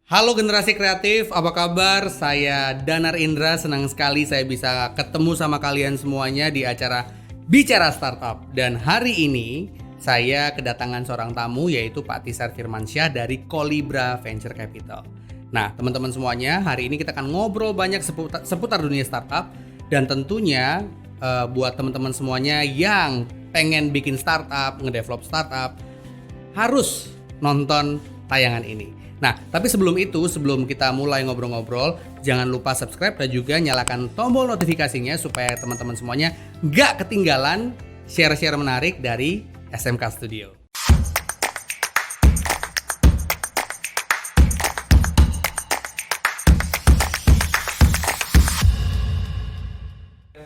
Halo generasi kreatif, apa kabar? Saya Danar Indra, senang sekali saya bisa ketemu sama kalian semuanya di acara Bicara Startup. Dan hari ini saya kedatangan seorang tamu yaitu Pak Tisar Firmansyah dari Kolibra Venture Capital. Nah teman-teman semuanya, hari ini kita akan ngobrol banyak seputar dunia startup. Dan tentunya buat teman-teman semuanya yang pengen bikin startup, ngedevelop startup, harus nonton tayangan ini. Nah, tapi sebelum kita mulai ngobrol-ngobrol, jangan lupa subscribe dan juga nyalakan tombol notifikasinya supaya teman-teman semuanya nggak ketinggalan share-share menarik dari SMK Studio.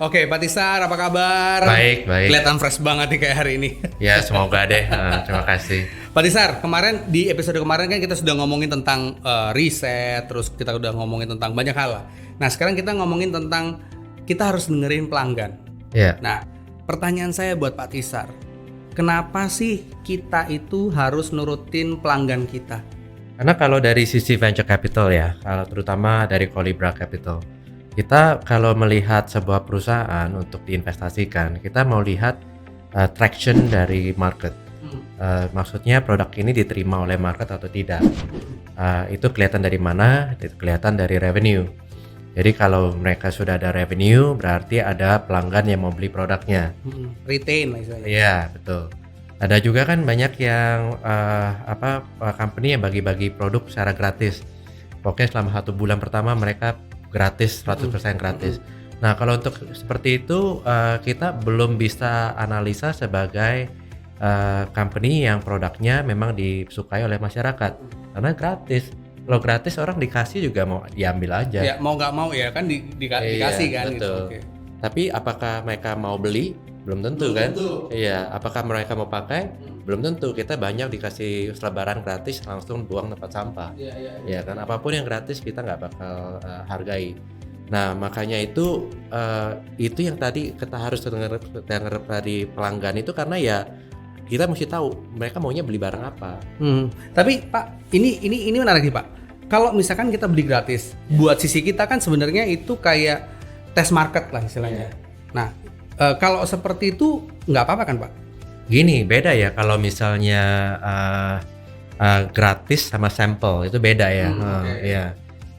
Oke, Pak Tisar, apa kabar? Baik. Kelihatan fresh banget nih kayak hari ini. Ya, semoga deh. Terima kasih. Pak Tisar, kemarin di episode kemarin kan kita sudah ngomongin tentang riset, terus kita udah ngomongin tentang banyak hal. Nah, sekarang kita ngomongin tentang kita harus dengerin pelanggan. Ya. Nah, pertanyaan saya buat Pak Tisar, kenapa sih kita itu harus nurutin pelanggan kita? Karena kalau dari sisi venture capital ya, kalau terutama dari Kolibra Capital, kita kalau melihat sebuah perusahaan untuk diinvestasikan, kita mau lihat traction dari market. Maksudnya produk ini diterima oleh market atau tidak. Itu kelihatan dari mana? Itu kelihatan dari revenue. Jadi kalau mereka sudah ada revenue, berarti ada pelanggan yang mau beli produknya. Retain lah istilahnya. Iya, betul. Ada juga kan banyak yang company yang bagi-bagi produk secara gratis. Pokoknya selama 1 bulan pertama mereka gratis, 100% gratis. Nah, kalau untuk seperti itu kita belum bisa analisa sebagai company yang produknya memang disukai oleh masyarakat karena gratis. Kalau gratis orang dikasih juga mau diambil aja. Ya mau nggak mau ya kan dikasih kan. Betul. Gitu. Okay. Tapi apakah mereka mau beli? Belum tentu kan? Iya. Apakah mereka mau pakai? Belum tentu. Kita banyak dikasih selebaran gratis langsung buang tempat sampah. Ya kan, apapun yang gratis kita nggak bakal hargai. Nah, makanya itu yang tadi kita harus dengar dari pelanggan itu karena ya kita mesti tahu mereka maunya beli barang apa. Tapi Pak, ini menarik nih Pak. Kalau misalkan kita beli gratis, buat sisi kita kan sebenarnya itu kayak tes market lah istilahnya. Nah, kalau seperti itu nggak apa-apa kan Pak? Gini, beda ya kalau misalnya gratis sama sampel itu beda ya. Ya.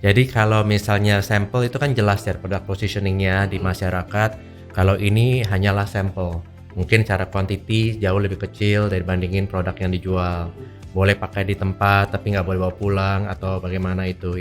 Jadi kalau misalnya sampel itu kan jelas ya product positioningnya di masyarakat. Kalau ini hanyalah sampel. Mungkin cara quantity jauh lebih kecil dibandingin produk yang dijual. Boleh pakai di tempat tapi nggak boleh bawa pulang atau bagaimana itu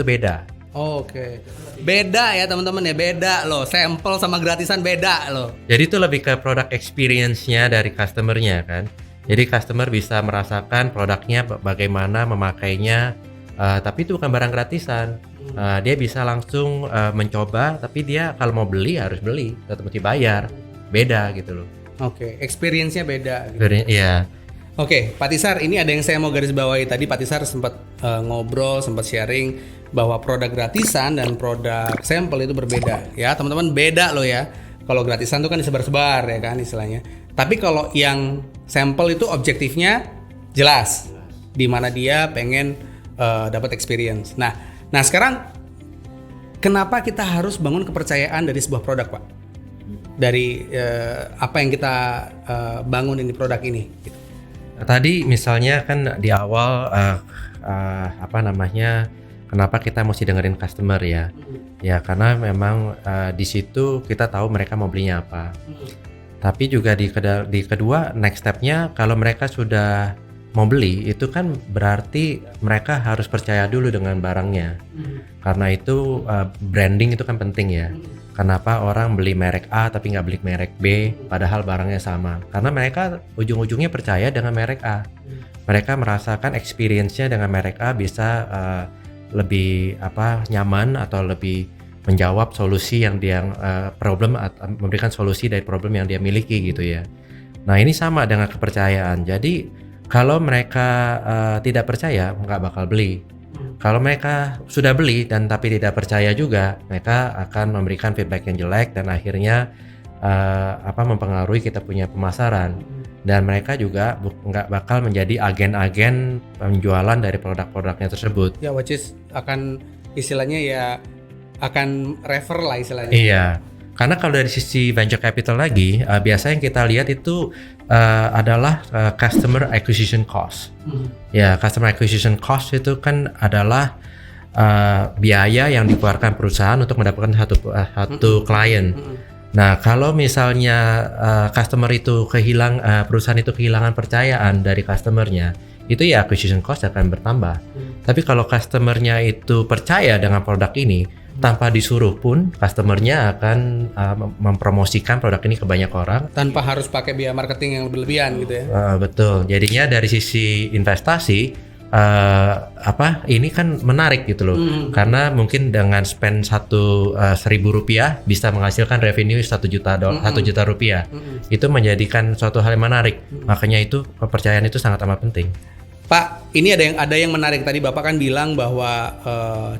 beda. Oke. Beda ya teman-teman ya, beda loh. Sampel sama gratisan beda loh. Jadi itu lebih ke product experience-nya dari customer-nya kan. Jadi customer bisa merasakan produknya bagaimana memakainya, tapi itu bukan barang gratisan. Dia bisa langsung mencoba, tapi dia kalau mau beli harus beli, tetap mesti bayar. Beda gitu loh. Oke, experience-nya beda gitu. Iya. Oke, Pak Tisar, ini ada yang saya mau garis bawahi. Tadi Pak Tisar sempat ngobrol, sempat sharing bahwa produk gratisan dan produk sampel itu berbeda. Ya, teman-teman, beda loh ya. Kalau gratisan itu kan disebar-sebar ya kan istilahnya. Tapi kalau yang sampel itu objektifnya jelas, di mana dia pengen dapat experience. Nah, sekarang kenapa kita harus bangun kepercayaan dari sebuah produk, Pak? Dari apa yang kita bangun ini produk ini gitu. Tadi misalnya kan di awal kenapa kita mesti dengerin customer ya? Ya karena memang di situ kita tahu mereka mau belinya apa. Tapi juga di kedua next stepnya kalau mereka sudah mau beli itu kan berarti mereka harus percaya dulu dengan barangnya. Karena itu branding itu kan penting ya. Kenapa orang beli merek A tapi nggak beli merek B padahal barangnya sama? Karena mereka ujung-ujungnya percaya dengan merek A. Mereka merasakan experience-nya dengan merek A bisa lebih nyaman atau lebih menjawab solusi yang dia memberikan solusi dari problem yang dia miliki gitu ya. Nah ini sama dengan kepercayaan. Jadi kalau mereka tidak percaya nggak bakal beli. Kalau mereka sudah beli dan tapi tidak percaya juga, mereka akan memberikan feedback yang jelek dan akhirnya mempengaruhi kita punya pemasaran. dan mereka juga nggak bakal menjadi agen-agen penjualan dari produk-produknya tersebut. Ya, which is akan istilahnya ya akan refer lah istilahnya. Iya, karena kalau dari sisi venture capital lagi, biasanya yang kita lihat itu adalah customer acquisition cost. Ya, customer acquisition cost itu kan adalah biaya yang dikeluarkan perusahaan untuk mendapatkan satu klien. Nah, kalau misalnya customer itu perusahaan itu kehilangan percayaan dari customernya, itu ya acquisition cost akan bertambah. Tapi kalau customernya itu percaya dengan produk ini, tanpa disuruh pun customernya akan mempromosikan produk ini ke banyak orang Tanpa harus pakai biaya marketing yang berlebihan gitu ya. betul. Jadinya dari sisi investasi ini kan menarik gitu loh, karena mungkin dengan spend Rp1.000 bisa menghasilkan revenue 1 juta rupiah. Itu menjadikan suatu hal yang menarik. Makanya itu kepercayaan itu sangat amat penting. Pak, ini ada yang menarik. Tadi Bapak kan bilang bahwa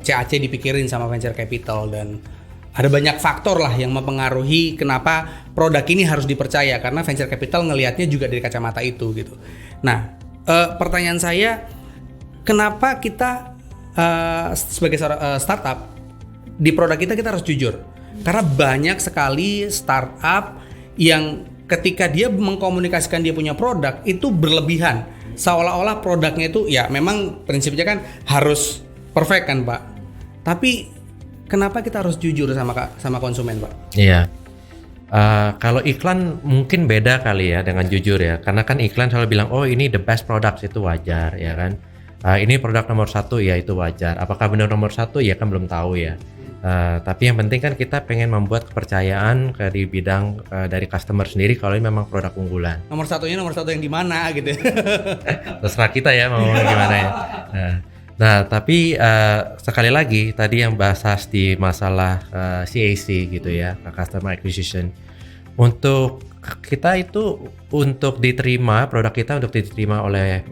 CAC dipikirin sama venture capital dan ada banyak faktor lah yang mempengaruhi kenapa produk ini harus dipercaya, karena venture capital ngelihatnya juga dari kacamata itu gitu. Nah, pertanyaan saya, kenapa kita sebagai startup di produk kita harus jujur? Karena banyak sekali startup yang ketika dia mengkomunikasikan dia punya produk itu berlebihan. Seolah-olah produknya itu ya memang prinsipnya kan harus perfect kan Pak. Tapi kenapa kita harus jujur sama konsumen Pak? Iya. Kalau iklan mungkin beda kali ya dengan jujur ya. Karena kan iklan selalu bilang, oh ini the best products, itu wajar ya kan. Ini produk nomor 1 ya, itu wajar. Apakah benar nomor 1 ya kan belum tahu ya. Tapi yang penting kan kita pengen membuat kepercayaan di bidang dari customer sendiri kalau ini memang produk unggulan. Nomor 1-nya nomor 1 yang di mana gitu. Terserah kita ya mau gimana ya. Nah tapi sekali lagi tadi yang bahas di masalah CAC gitu ya, customer acquisition. Untuk kita itu untuk diterima, produk kita untuk diterima oleh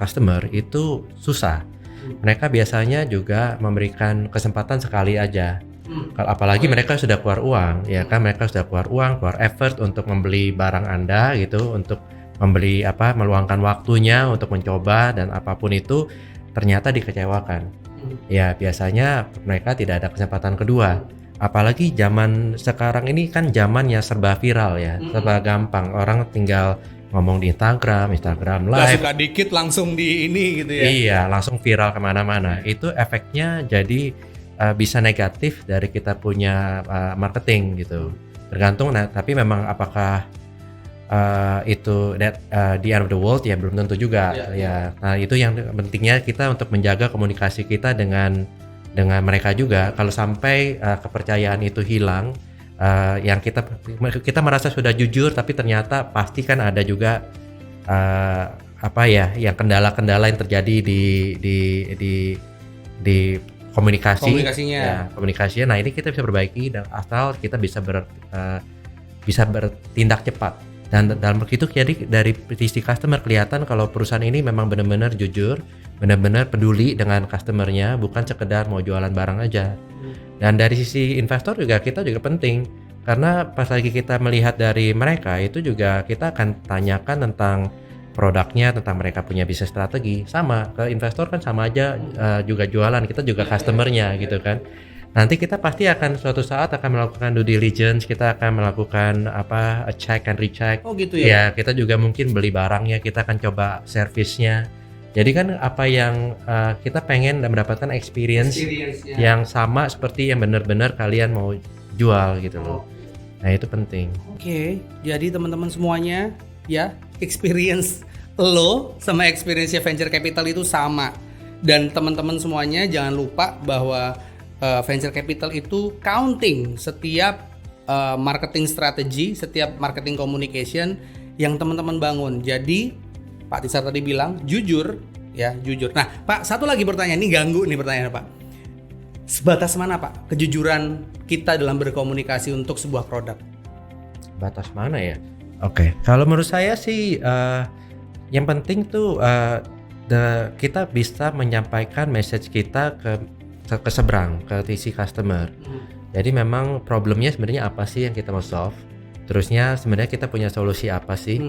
customer itu susah. Mereka biasanya juga memberikan kesempatan sekali aja. Apalagi mereka sudah keluar uang, ya kan, mereka sudah keluar uang, keluar effort untuk membeli barang Anda gitu, untuk membeli meluangkan waktunya untuk mencoba, dan apapun itu ternyata dikecewakan. Ya biasanya mereka tidak ada kesempatan kedua. Apalagi zaman sekarang ini kan zamannya serba viral ya, serba gampang. Orang tinggal ngomong di Instagram live, suka dikit langsung di ini gitu ya. Iya, langsung viral kemana-mana. Itu efeknya jadi bisa negatif dari kita punya marketing gitu. Tergantung. Nah, tapi memang apakah itu the end of the world ya belum tentu juga ya. Nah itu yang pentingnya kita untuk menjaga komunikasi kita dengan mereka juga. Kalau sampai kepercayaan itu hilang, yang kita merasa sudah jujur tapi ternyata pasti kan ada juga yang kendala-kendala yang terjadi di komunikasinya. Nah ini kita bisa perbaiki dan asal kita bisa bertindak cepat. Dan dalam begitu jadi dari sisi customer kelihatan kalau perusahaan ini memang benar-benar jujur, benar-benar peduli dengan customernya, bukan sekedar mau jualan barang aja. Dan dari sisi investor juga kita juga penting, karena pas lagi kita melihat dari mereka itu juga kita akan tanyakan tentang produknya, tentang mereka punya bisnis strategi. Sama ke investor kan sama aja juga jualan, kita juga customernya gitu kan. Nanti kita pasti akan suatu saat akan melakukan due diligence, kita akan melakukan check and recheck. Oh gitu ya. Ya, kita juga mungkin beli barangnya, kita akan coba servisnya. Jadi kan apa yang kita pengen dan mendapatkan experience yang sama seperti yang benar-benar kalian mau jual gitu loh. Nah, itu penting. Oke, jadi teman-teman semuanya ya, experience lo sama experience venture capital itu sama. Dan teman-teman semuanya jangan lupa bahwa venture capital itu counting setiap marketing strategi, setiap marketing communication yang teman-teman bangun. Jadi Pak Tisar tadi bilang jujur ya, jujur. Nah Pak, satu lagi pertanyaan, ini ganggu nih pertanyaan Pak. Sebatas mana Pak kejujuran kita dalam berkomunikasi untuk sebuah produk? Batas mana ya? Oke, kalau menurut saya sih yang penting tuh kita bisa menyampaikan message kita ke seberang, ke sisi customer. Jadi memang problemnya sebenarnya apa sih yang kita mau solve? Terusnya sebenarnya kita punya solusi apa sih?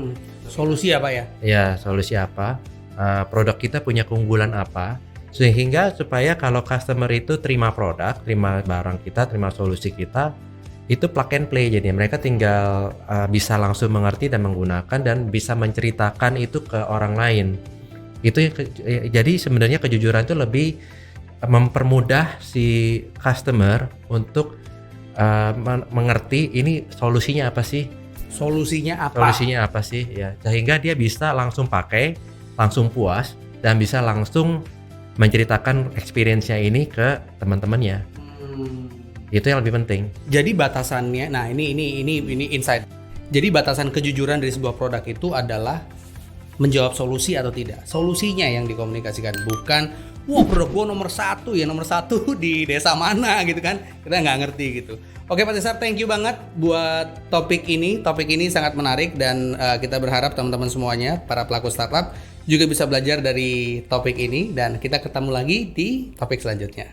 Solusi apa ya? Ya, solusi apa? Produk kita punya keunggulan apa? Sehingga supaya kalau customer itu terima produk, terima barang kita, terima solusi kita, itu plug and play. Jadi mereka tinggal bisa langsung mengerti dan menggunakan dan bisa menceritakan itu ke orang lain. Jadi sebenarnya kejujuran itu lebih mempermudah si customer untuk mengerti ini solusinya apa sih? Solusinya apa? Solusinya apa sih ya, sehingga dia bisa langsung pakai, langsung puas dan bisa langsung menceritakan experience-nya ini ke teman-temannya. Itu yang lebih penting. Jadi batasannya, nah ini insight. Jadi batasan kejujuran dari sebuah produk itu adalah menjawab solusi atau tidak. Solusinya yang dikomunikasikan, bukan wah produk gua nomor satu di desa mana gitu kan. Kita nggak ngerti gitu. Oke Pak Cesar, thank you banget buat topik ini. Topik ini sangat menarik dan kita berharap teman-teman semuanya, para pelaku startup juga bisa belajar dari topik ini dan kita ketemu lagi di topik selanjutnya.